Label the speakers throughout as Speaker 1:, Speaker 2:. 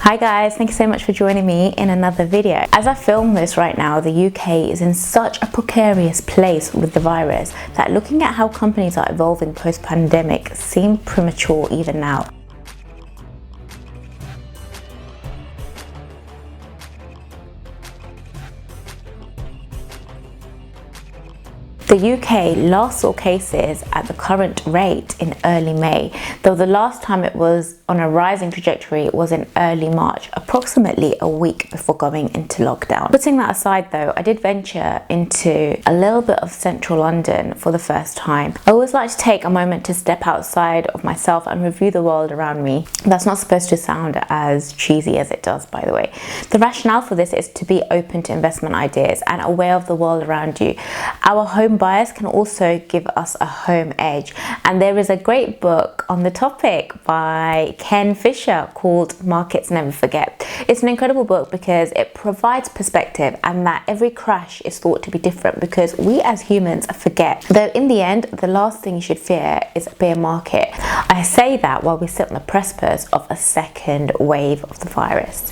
Speaker 1: Hi guys, thank you so much for joining me in another video. As I film this right now, the UK is in such a precarious place with the virus that looking at how companies are evolving post-pandemic seem premature even now. The UK last saw cases at the current rate in early May, though the last time it was on a rising trajectory was in early March, approximately a week before going into lockdown. Putting that aside though, I did venture into a little bit of central London for the first time. I always like to take a moment to step outside of myself and review the world around me. That's not supposed to sound as cheesy as it does, by the way. The rationale for this is to be open to investment ideas and aware of the world around you. Our home buyers can also give us a home edge, and there is a great book on the topic by Ken Fisher called Markets Never Forget. It's an incredible book because it provides perspective and that every crash is thought to be different because we as humans forget. Though in the end, the last thing you should fear is a bear market. I say that while we sit on the precipice of a second wave of the virus.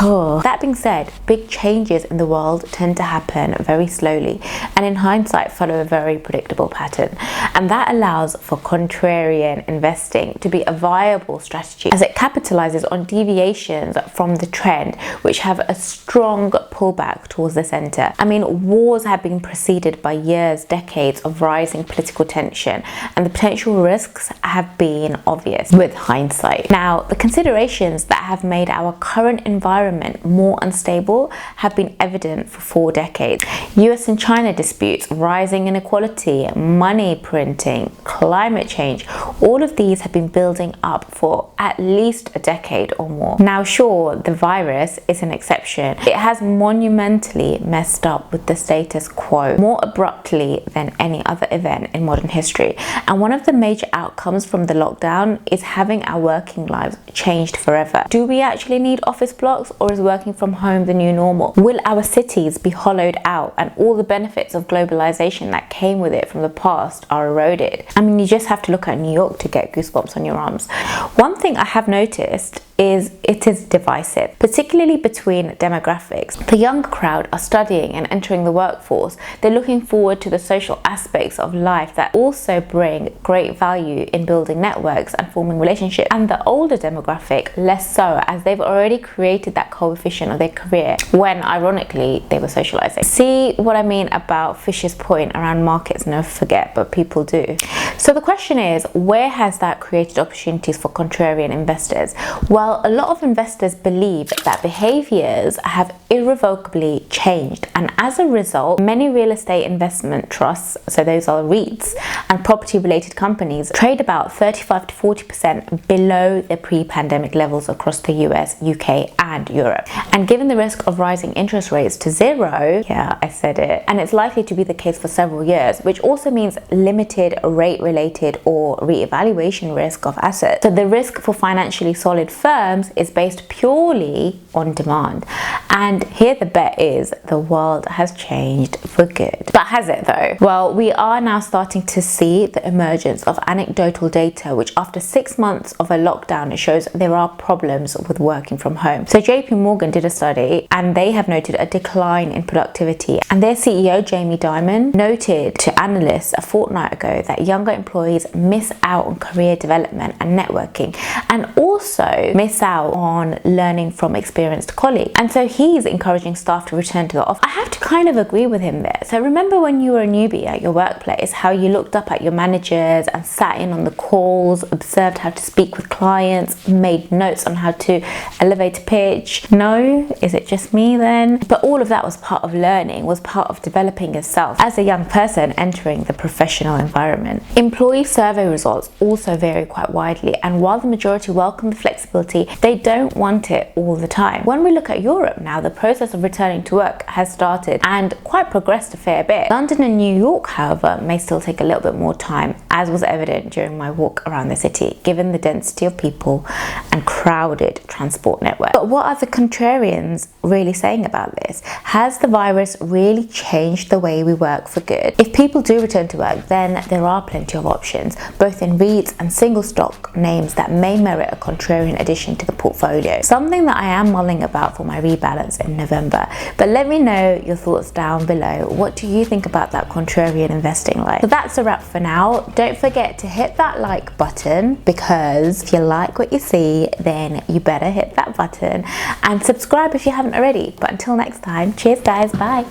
Speaker 1: That being said, big changes in the world tend to happen very slowly and in hindsight follow a very predictable pattern, and that allows for contrarian investing to be a viable strategy as it capitalizes on deviations from the trend which have a strong pullback towards the center. I mean, wars have been preceded by years, decades of rising political tension, and the potential risks have been obvious with hindsight. Now, the considerations that have made our current environment more unstable have been evident for 4 decades. US and China disputes, rising inequality, money printing, climate change, all of these have been building up for at least a decade or more. Now sure, the virus is an exception. It has monumentally messed up with the status quo more abruptly than any other event in modern history. And one of the major outcomes from the lockdown is having our working lives changed forever. Do we actually need office blocks, or is working from home the new normal? Will our cities be hollowed out and all the benefits of globalization that came with it from the past are eroded? I mean, you just have to look at New York to get goosebumps on your arms. One thing I have noticed is it is divisive, particularly between demographics. The young crowd are studying and entering the workforce. They're looking forward to the social aspects of life that also bring great value in building networks and forming relationships. And the older demographic, less so, as they've already created that coefficient of their career when, ironically, they were socializing. See what I mean about Fisher's point around markets never forget, but people do. So the question is, where has that created opportunities for contrarian investors? Well, a lot of investors believe that behaviors have irrevocably changed, and as a result, many real estate investment trusts, so those are REITs, and property related companies trade about 35 to 40% below the pre-pandemic levels across the US, UK and Europe. And given the risk of rising interest rates to zero, yeah, I said it, and it's likely to be the case for several years, which also means limited rate related or re-evaluation risk of assets. So the risk for financially solid firms is based purely on demand. And here the bet is the world has changed for good. But has it though? Well, we are now starting to see the emergence of anecdotal data which after 6 months of a lockdown, it shows there are problems with working from home. So JP Morgan did a study and they have noted a decline in productivity, and their CEO Jamie Dimon noted to analysts a fortnight ago that younger employees miss out on career development and networking, and also miss out on learning from experienced colleagues. And so he's encouraging staff to return to the office. I have to kind of agree with him there. So remember when you were a newbie at your workplace, how you looked up at your managers and sat in on the calls, observed how to speak with clients, made notes on how to elevate a pitch? No? Is it just me then? But all of that was part of learning, was part of developing yourself as a young person entering the professional environment. Employee survey results also vary quite widely, and while the majority welcome the flexibility, they don't want it all the time. When we look at Europe now, the process of returning to work has started and quite progressed a fair bit. London and New York, however, may still take a little bit more time, as was evident during my walk around the city, given the density of people and crowded transport network. But what are the contrarians really saying about this? Has the virus really changed the way we work for good? If people do return to work, then there are plenty of options, both in REITs and single stock names that may merit a contrarian addition to the portfolio. Something that I am mulling about for my rebalance in November. But let me know your thoughts down below. What do you think about that contrarian investing life? So that's a wrap for now. Don't forget to hit that like button, because if you like what you see, then you better hit that button and subscribe if you haven't already. But until next time, cheers guys, bye.